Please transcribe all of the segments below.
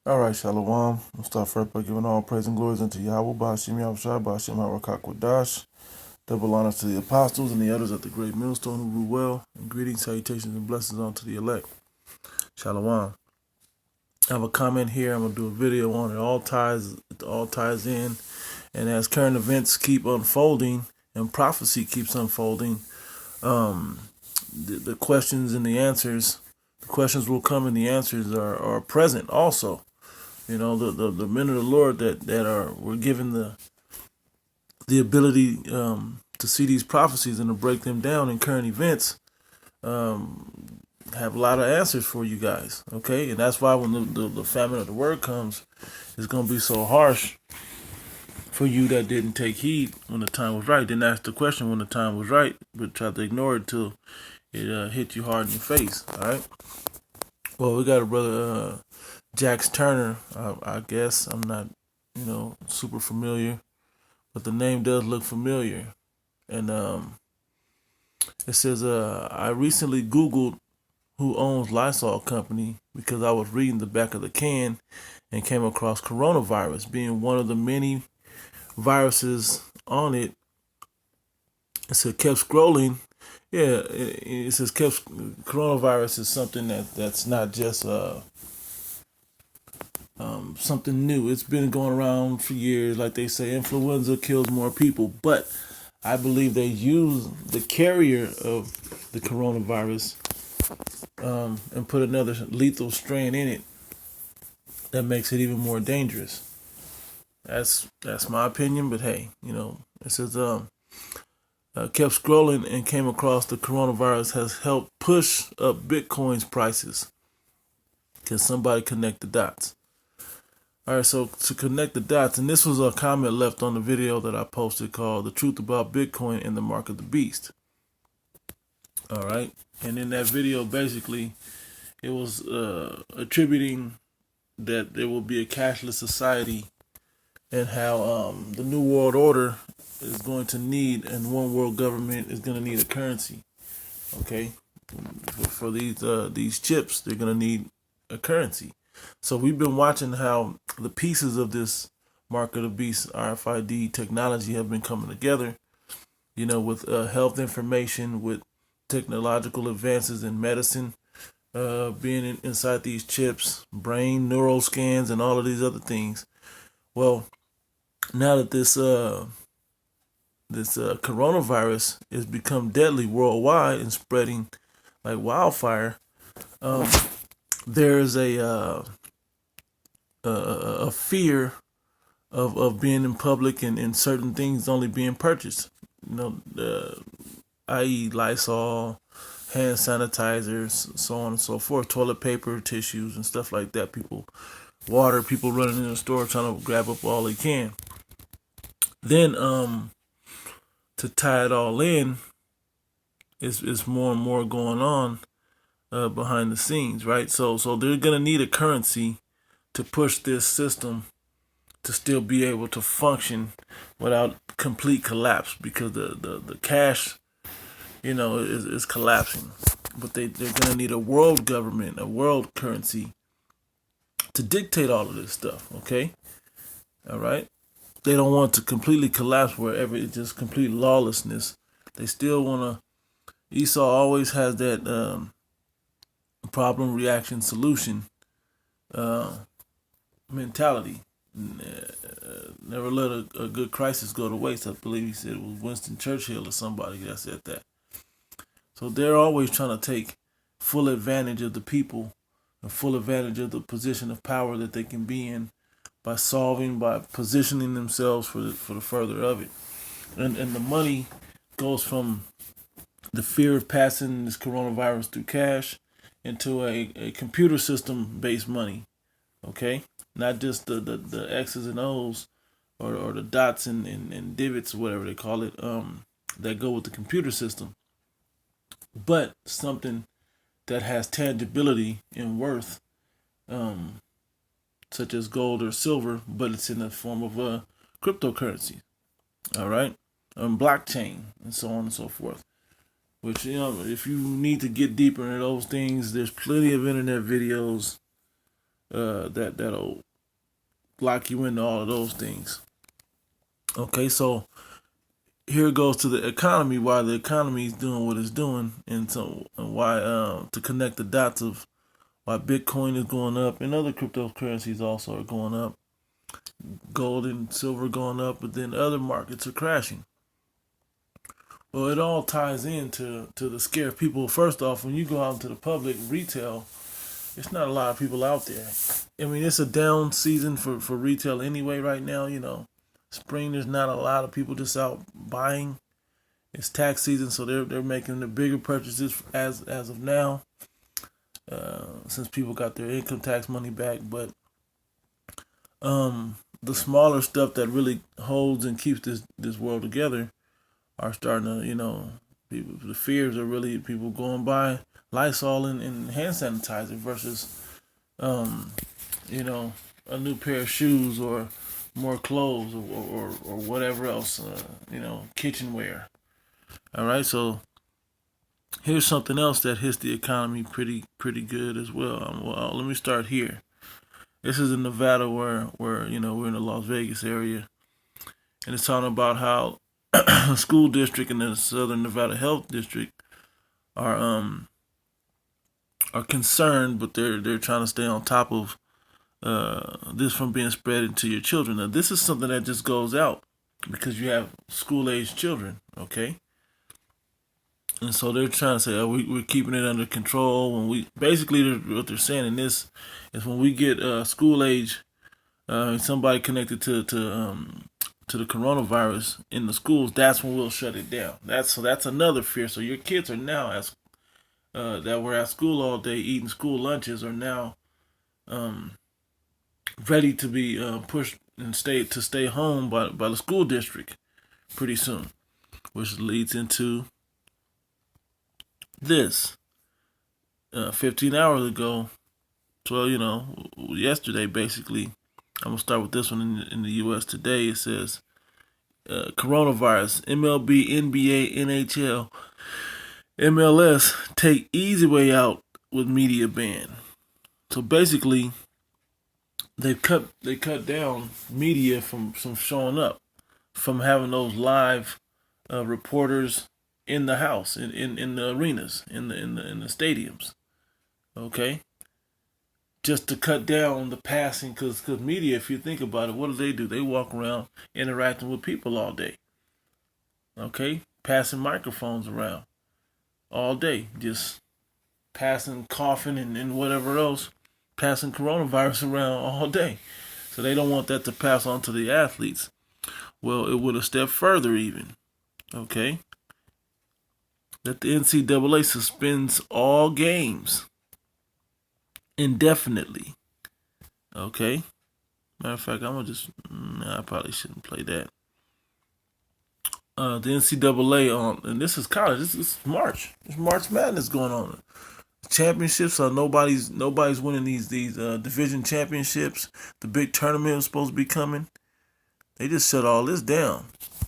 All right, Shalom. We'll start first by giving all praise and glories unto Yahweh, Ba'ashim Yahushua, Ba'ashim HaRakakwadash. Double honors to the apostles and the others at the great millstone who rule well, and greetings, salutations, and blessings unto the elect. Shalom. I have a comment here. I'm going to do a video on it. It all ties in. And as current events keep unfolding and prophecy keeps unfolding, the questions and the answers, the questions will come and the answers are present also. You know, the men of the Lord were given the ability to see these prophecies and to break them down in current events, have a lot of answers for you guys. Okay, and that's why when the famine of the word comes, it's gonna be so harsh for you that didn't take heed when the time was right. Didn't ask the question when the time was right, but tried to ignore it till it hit you hard in the face. All right. Well, we got a brother. Jax Turner, I guess. I'm not, super familiar, but the name does look familiar. And it says, I recently Googled who owns Lysol Company because I was reading the back of the can and came across coronavirus being one of the many viruses on it. It said, kept scrolling. Yeah, it says coronavirus is something that's not just something new. It's been going around for years. Like they say, influenza kills more people. But I believe they use the carrier of the coronavirus and put another lethal strain in it that makes it even more dangerous. That's my opinion. But hey, it says kept scrolling and came across the coronavirus has helped push up Bitcoin's prices. Can somebody connect the dots? All right, so to connect the dots, and this was a comment left on the video that I posted called The Truth About Bitcoin and the Mark of the Beast. All right, and in that video, basically, it was attributing that there will be a cashless society and how the New World Order is going to need, and one world government is going to need a currency. Okay, for these chips, they're going to need a currency. So we've been watching how the pieces of this Mark of the Beast RFID technology have been coming together, with health information, with technological advances in medicine being inside these chips, brain neural scans, and all of these other things. Well, now that this coronavirus has become deadly worldwide and spreading like wildfire, there's a fear of being in public and certain things only being purchased. I.e. Lysol, hand sanitizers, so on and so forth, toilet paper, tissues, and stuff like that. People running in the store trying to grab up all they can. Then, to tie it all in, it's more and more going on behind the scenes, right? So they're gonna need a currency to push this system to still be able to function without complete collapse, because the cash, is collapsing. But they're gonna need a world government, a world currency to dictate all of this stuff. Okay, all right. They don't want to completely collapse wherever it's just complete lawlessness. They still wanna. Esau always has that problem, reaction, solution mentality. Never let a good crisis go to waste. I believe he said it was Winston Churchill or somebody that said that. So they're always trying to take full advantage of the people and full advantage of the position of power that they can be in by positioning themselves for the further of it. And the money goes from the fear of passing this coronavirus through cash into a computer system based money. Okay, not just the X's and O's or the dots and divots, whatever they call it, that go with the computer system, but something that has tangibility and worth, such as gold or silver, but it's in the form of a cryptocurrency. All right, blockchain and so on and so forth. Which, if you need to get deeper into those things, there's plenty of internet videos that'll lock you into all of those things. Okay, so here goes to the economy. Why the economy is doing what it's doing, and so why to connect the dots of why Bitcoin is going up and other cryptocurrencies also are going up. Gold and silver going up, but then other markets are crashing. Well, it all ties into the scare of people. First off, when you go out into the public retail, it's not a lot of people out there. I mean, it's a down season for retail anyway right now. Spring, there's not a lot of people just out buying. It's tax season, so they're making the bigger purchases as of now, since people got their income tax money back. But the smaller stuff that really holds and keeps this world together are starting to, the fears are really people going by Lysol and hand sanitizer versus, a new pair of shoes or more clothes or whatever else, kitchenware. All right, so here's something else that hits the economy pretty good as well. Well, let me start here. This is in Nevada where we're in the Las Vegas area, and it's talking about how a school district in the Southern Nevada Health District are concerned, but they're trying to stay on top of this from being spread into your children. Now, this is something that just goes out because you have school-age children, okay? And so they're trying to say, we're keeping it under control. What they're saying in this is when we get school age, somebody connected to the coronavirus in the schools, that's when we'll shut it down. That's another fear. So your kids are now that were at school all day eating school lunches are now ready to be pushed and stay home by the school district pretty soon, which leads into this. 15 hours ago, yesterday basically, I'm going to start with this one in the U.S. today. It says, coronavirus, MLB, NBA, NHL, MLS take easy way out with media ban. So basically, they cut down media from showing up, from having those live reporters in the house, in the arenas, in the stadiums. Okay, just to cut down the passing, because media, if you think about it, what do? They walk around interacting with people all day. Okay, passing microphones around all day, just passing, coughing, and whatever else, passing coronavirus around all day. So they don't want that to pass on to the athletes. Well, it would a step further even. Okay, that the NCAA suspends all games indefinitely. Okay. Matter of fact, I probably shouldn't play that. The NCAA and this is college. This is March. It's March Madness going on. Championships are nobody's winning these division championships. The big tournament is supposed to be coming. They just shut all this down.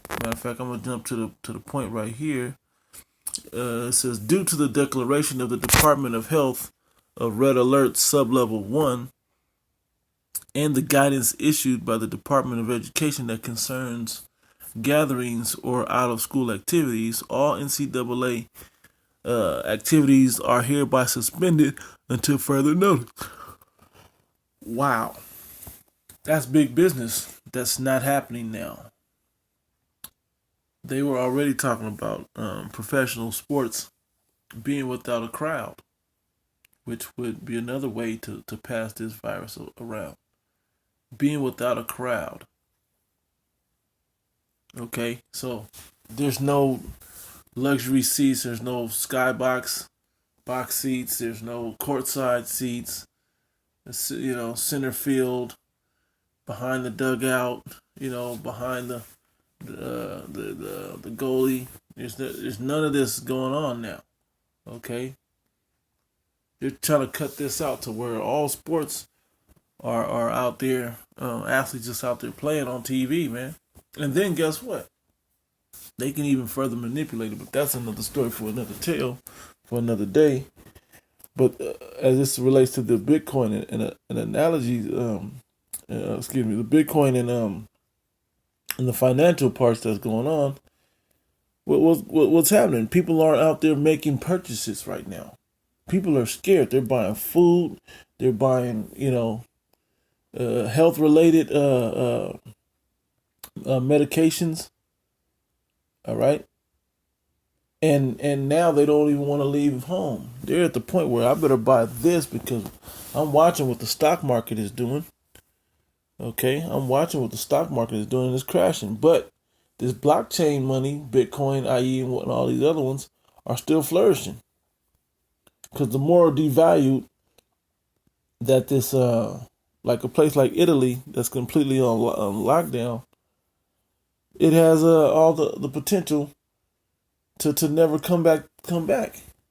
Matter of fact, I'm gonna jump to the point right here. It says, due to the declaration of the Department of Health of Red Alert Sublevel 1 and the guidance issued by the Department of Education that concerns gatherings or out-of-school activities, all NCAA activities are hereby suspended until further notice. Wow. That's big business. That's not happening now. They were already talking about professional sports being without a crowd, which would be another way to pass this virus around. Being without a crowd. Okay, so there's no luxury seats, there's no skybox box seats, there's no courtside seats, center field, behind the dugout, behind the goalie. There's none of this going on now. Okay, they're trying to cut this out to where all sports are out there, athletes just out there playing on TV, man. And then guess what? They can even further manipulate it, but that's another story for another tale, for another day. But as this relates to the Bitcoin and an analogy, the Bitcoin and the financial parts that's going on, what's happening? People aren't out there making purchases right now. People are scared. They're buying food. They're buying, health related medications. All right. And now they don't even want to leave home. They're at the point where I better buy this because I'm watching what the stock market is doing. Okay, I'm watching what the stock market is doing. It's crashing, but this blockchain money, Bitcoin, IE, and all these other ones are still flourishing because the more devalued that this, like a place like Italy that's completely on lockdown, it has all the potential to never come back.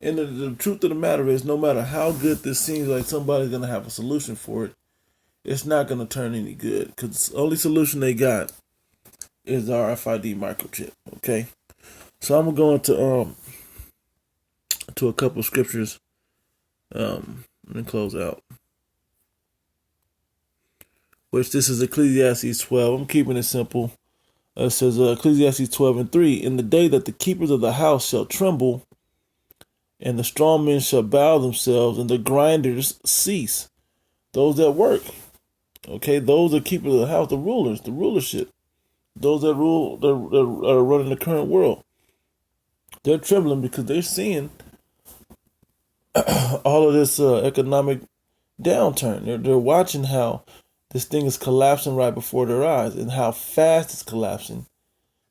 And the truth of the matter is, no matter how good this seems like somebody's going to have a solution for it, it's not going to turn any good because the only solution they got is the RFID microchip. Okay, so I'm going to go to a couple of scriptures and close out. Which this is Ecclesiastes 12. I'm keeping it simple. It says Ecclesiastes 12:3. In the day that the keepers of the house shall tremble, and the strong men shall bow themselves, and the grinders cease. Those that work. Okay, those that keepers of the house, the rulers, the rulership, those that rule, that are running the current world, they're trembling because they're seeing all of this economic downturn. They're watching how this thing is collapsing right before their eyes and how fast it's collapsing.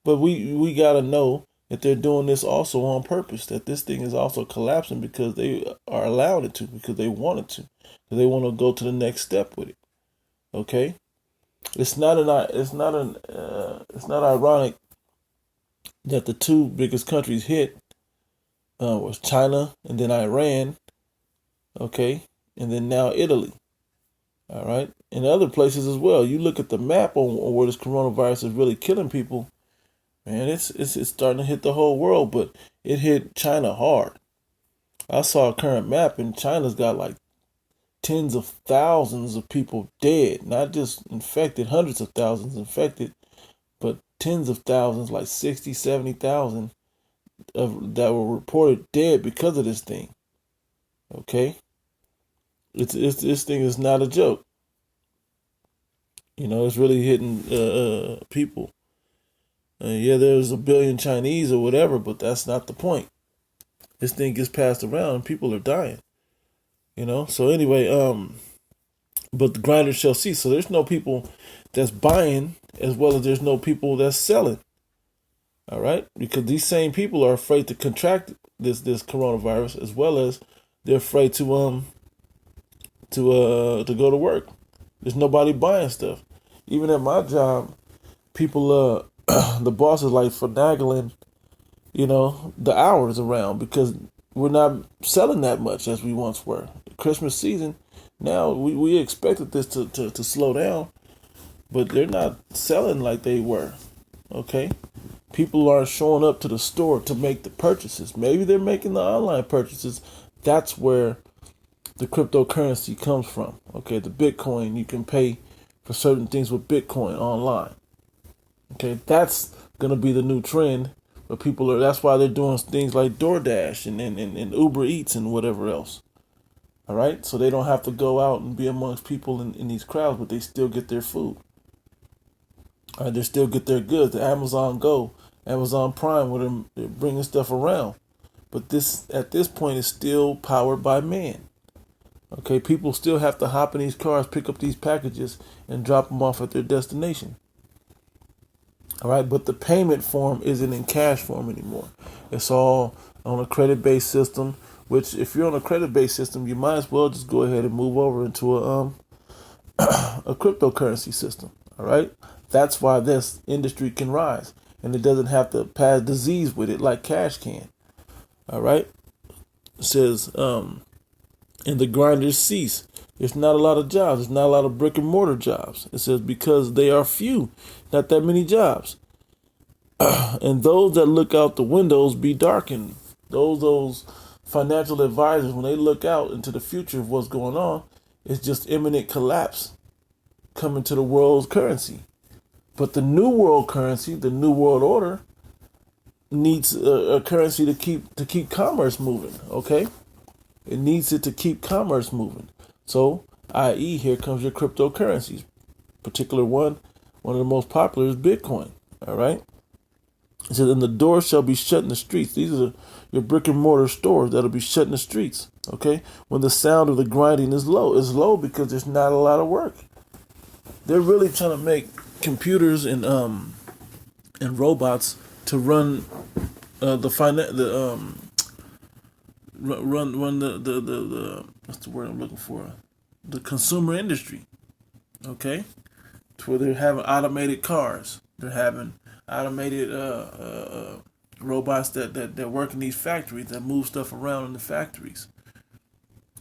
But we got to know that they're doing this also on purpose, that this thing is also collapsing because they are allowed it to, because they want it to, because they want to go to the next step with it. Okay, it's not ironic that the two biggest countries hit was China and then Iran. Okay, and then now Italy. All right, and other places as well. You look at the map on where this coronavirus is really killing people, man. It's starting to hit the whole world, but it hit China hard. I saw a current map, and China's got like tens of thousands of people dead, not just infected, hundreds of thousands infected, but tens of thousands, like 60, 70,000 that were reported dead because of this thing. Okay, this thing is not a joke. It's really hitting people. Yeah, there's a billion Chinese or whatever, but that's not the point. This thing gets passed around and people are dying. So anyway, but the grinders shall cease. So there's no people that's buying as well as there's no people that's selling. All right, because these same people are afraid to contract this coronavirus, as well as they're afraid to go to work. There's nobody buying stuff. Even at my job, people the boss is like finagling, the hours around because we're not selling that much as we once were. Christmas season, now we expected this to slow down, but they're not selling like they were. Okay, people aren't showing up to the store to make the purchases. Maybe they're making the online purchases. That's where the cryptocurrency comes from. Okay, the Bitcoin, you can pay for certain things with Bitcoin online. Okay, that's gonna be the new trend. But that's why they're doing things like DoorDash and Uber Eats and whatever else. All right, so they don't have to go out and be amongst people in these crowds, but they still get their food. All right, they still get their goods. The Amazon Go, Amazon Prime, where they're bringing stuff around. But at this point is still powered by man. Okay, people still have to hop in these cars, pick up these packages, and drop them off at their destination. All right, but the payment form isn't in cash form anymore. It's all on a credit-based system, which if you're on a credit-based system, you might as well just go ahead and move over into a cryptocurrency system. All right, that's why this industry can rise, and it doesn't have to pass disease with it like cash can. All right, it says, and the grinders cease. There's not a lot of jobs. There's not a lot of brick and mortar jobs. It says because they are few, not that many jobs. And those that look out the windows be darkened. Those financial advisors, when they look out into the future of what's going on, it's just imminent collapse coming to the world's currency. But the new world currency, the new world order, needs a currency to keep commerce moving. Okay, it needs it to keep commerce moving. So, i.e., here comes your cryptocurrencies. Particular one of the most popular is Bitcoin. All right. It says, and the doors shall be shut in the streets. These are your brick and mortar stores that'll be shut in the streets. Okay, when the sound of the grinding is low. It's low because there's not a lot of work. They're really trying to make computers and robots to run the what's the word I'm looking for? The consumer industry. Okay, to where they're having automated cars. They're having automated robots that work in these factories, that move stuff around in the factories.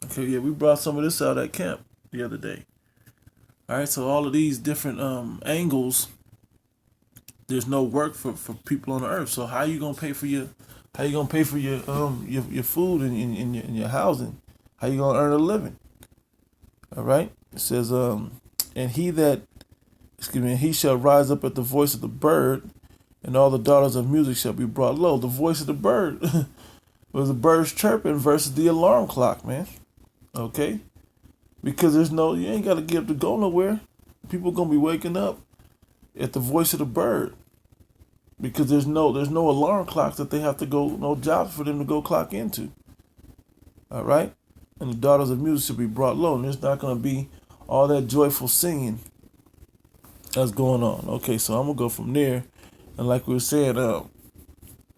Okay, yeah, we brought some of this out at camp the other day. All right, so all of these different angles, there's no work for people on the earth. So how you gonna pay for your your food and your housing? How you gonna earn a living? All right, it says and he shall rise up at the voice of the bird, and all the daughters of music shall be brought low. The voice of the bird was the birds chirping versus the alarm clock, man. Okay, because you ain't got to get up to go nowhere. People gonna be waking up at the voice of the bird, because there's no alarm clocks that they have to go, no jobs for them to go clock into. All right, and the daughters of music should be brought low, and there's not gonna be all that joyful singing that's going on. Okay, so I'm gonna go from there, and like we were saying,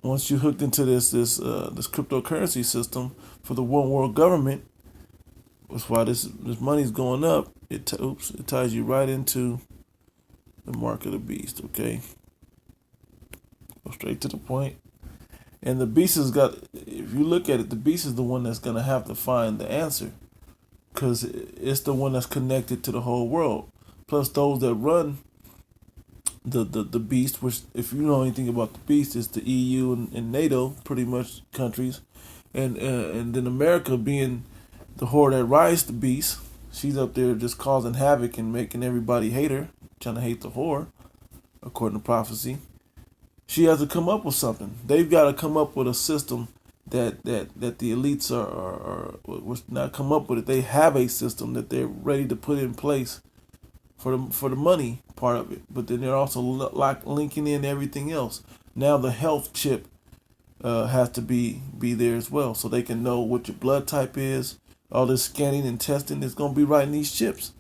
once you hooked into this cryptocurrency system for the one world government, that's why this money's going up. It ties you right into the mark of the beast. Okay, go straight to the point. And the beast has got. If you look at it, the beast is the one that's gonna have to find the answer, because it's the one that's connected to the whole world. Plus, those that run the beast, which, if you know anything about the beast, is the EU and NATO, pretty much countries, and then America being the whore that rides the beast. She's up there just causing havoc and making everybody hate her, trying to hate the whore, according to prophecy. She has to come up with something. They've got to come up with a system that the elites are not come up with it. They have a system that they're ready to put in place for the money part of it, but then they're also linking in everything else. Now the health chip has to be there as well, so they can know what your blood type is. All this scanning and testing is going to be right in these chips.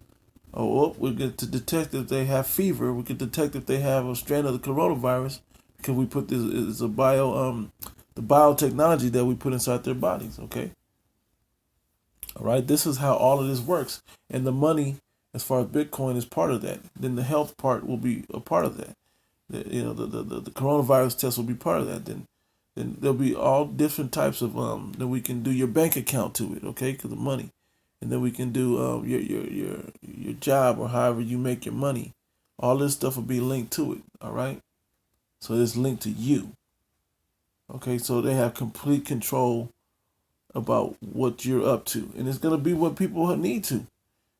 We get to detect if they have fever. We can detect if they have a strand of the coronavirus, because we put this is the biotechnology that we put inside their bodies. Okay. All right. This is how all of this works, and the money, as far as Bitcoin, is part of that. Then the health part will be a part of that. The coronavirus test will be part of that. Then there'll be all different types of then we can do your bank account to it, okay, because of money, and then we can do your job, or however you make your money. All this stuff will be linked to it. All right, so it's linked to you. Okay, so they have complete control about what you're up to, and it's gonna be what people need to.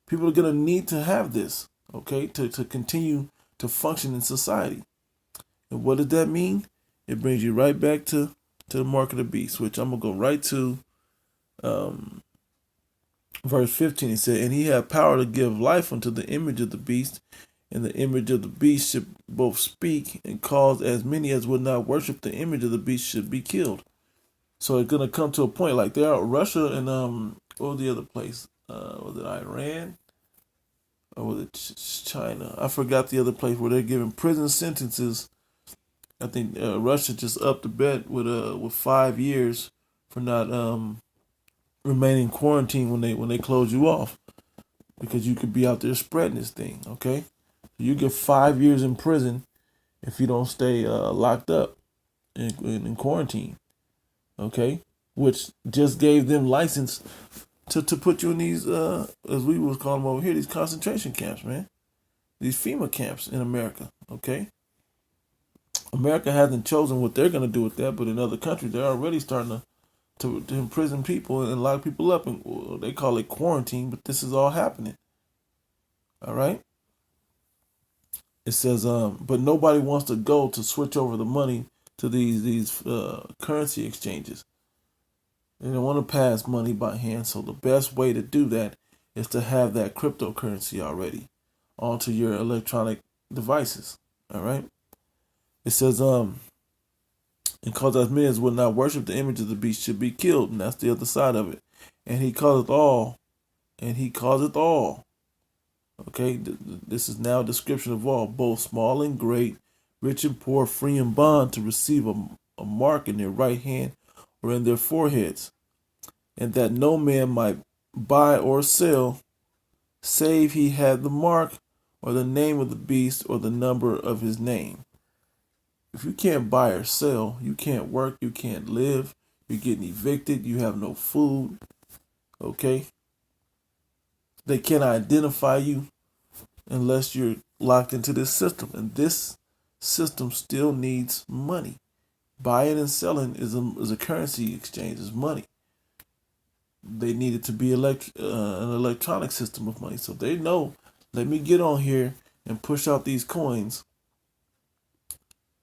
People are gonna need to have this, okay, to continue to function in society. And what does that mean? It brings you right back to the mark of the beast, which I'm going to go right to verse 15. It said, and he had power to give life unto the image of the beast, and the image of the beast should both speak and cause as many as would not worship the image of the beast should be killed. So it's going to come to a point like there are Russia and what was the other place? Was it Iran? Or was it China? I forgot the other place where they're giving prison sentences. I think Russia just upped the bet with 5 years for not remaining quarantined when they close you off, because you could be out there spreading this thing. Okay, you get 5 years in prison if you don't stay locked up in quarantine. Okay, which just gave them license to put you in these as we was calling them over here, these concentration camps, man. These FEMA camps in America. Okay. America hasn't chosen what they're going to do with that, but in other countries, they're already starting to imprison people and lock people up, and well, they call it quarantine, but this is all happening. All right. It says, but nobody wants to go to switch over the money to these currency exchanges. They don't want to pass money by hand, so the best way to do that is to have that cryptocurrency already onto your electronic devices. All right. It says, and cause as many as will not worship the image of the beast should be killed, and that's the other side of it. And he calleth all, and he causeth all. Okay, this is now a description of all, both small and great, rich and poor, free and bond, to receive a mark in their right hand or in their foreheads, and that no man might buy or sell, save he had the mark or the name of the beast or the number of his name. If you can't buy or sell, you can't work, you can't live, you're getting evicted, you have no food, okay? They can't identify you unless you're locked into this system. And this system still needs money. Buying and selling is a currency exchange, is money. They need it to be an electronic system of money. So they know, let me get on here and push out these coins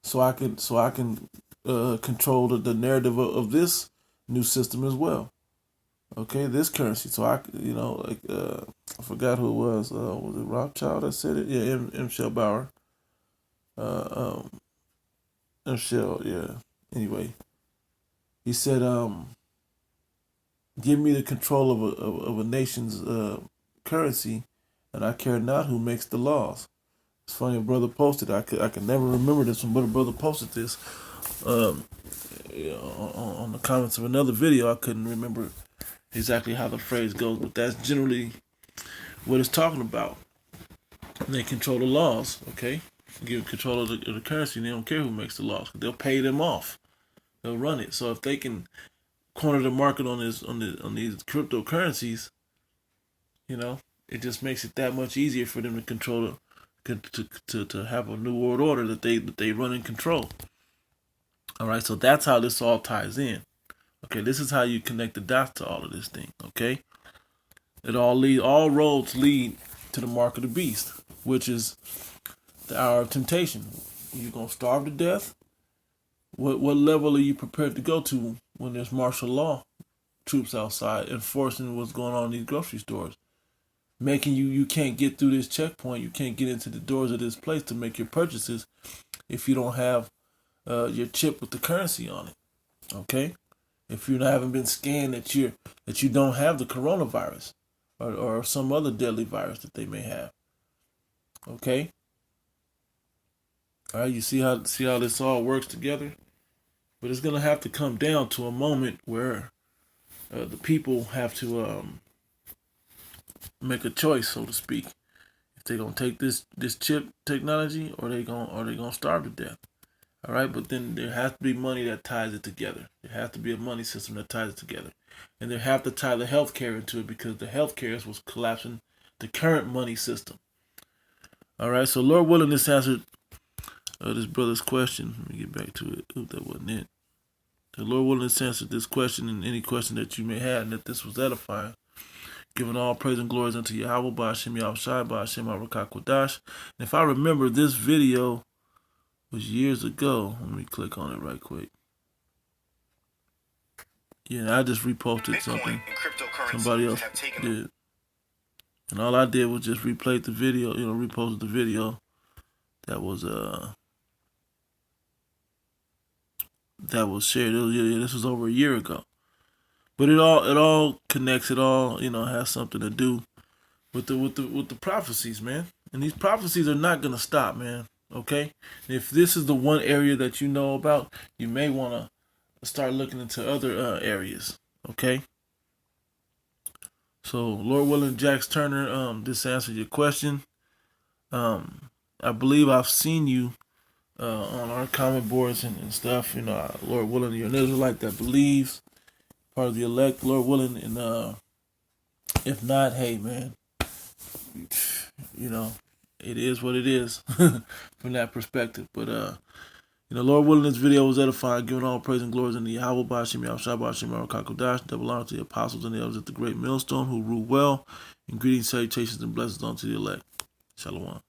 so I can control the narrative of this new system as well. Okay, this currency. So I forgot who it was. Was it Rothschild that said it? Yeah, M. Shell Bauer. M. Shell, yeah. Anyway, he said, give me the control of a nation's currency, and I care not who makes the laws. It's funny, a brother posted. I can never remember this one, but a brother posted this on the comments of another video. I couldn't remember exactly how the phrase goes, but that's generally what it's talking about. They control the laws, okay? Give control of the currency, and they don't care who makes the laws. They'll pay them off. They'll run it. So if they can corner the market on these cryptocurrencies, it just makes it that much easier for them to control to have a new world order that they run and control. All right, so that's how this all ties in. Okay, this is how you connect the dots to all of this thing. Okay, all roads lead to the mark of the beast, which is the hour of temptation. You're gonna starve to death. What level are you prepared to go to when there's martial law troops outside enforcing what's going on in these grocery stores, making you can't get through this checkpoint, you can't get into the doors of this place to make your purchases if you don't have your chip with the currency on it. Okay, if you haven't been scanned that you don't have the coronavirus or some other deadly virus that they may have. Okay. All right, you see how this all works together, but it's gonna have to come down to a moment where the people have to make a choice, so to speak, if they're gonna take this chip technology or they gonna starve to death. All right, but then there has to be money that ties it together. There has to be a money system that ties it together, and they have to tie the healthcare into it because the healthcare is what's collapsing the current money system. All right, so Lord willing, this answered this brother's question. Let me get back to it. Ooh, that wasn't it. The Lord willing, this answered this question and any question that you may have, and that this was edifying. Giving all praise and glories unto Yahweh, by Hashem Yahushai, by Hashem Arakah Kodash. And if I remember, this video was years ago. Let me click on it right quick. Yeah, I just reposted something somebody else did. And all I did was just replay the video, reposted the video that was shared. This was over a year ago. But it all connects. It all has something to do with the prophecies, man. And these prophecies are not gonna stop, man. Okay. And if this is the one area that you know about, you may want to start looking into other areas. Okay. So Lord willing, Jax Turner, this answered your question. I believe I've seen you on our comment boards and stuff. Lord willing, you're an Israelite that believes, part of the elect, Lord willing, and if not, hey man, it is what it is from that perspective. But Lord willing, this video was edifying, giving all praise and glories in the Yahweh, Bashim, Yahshua, Bashim, Kakodash, double honor to the apostles and the elders at the great millstone who rule well, and greetings, salutations, and blessings unto the elect. Shalom.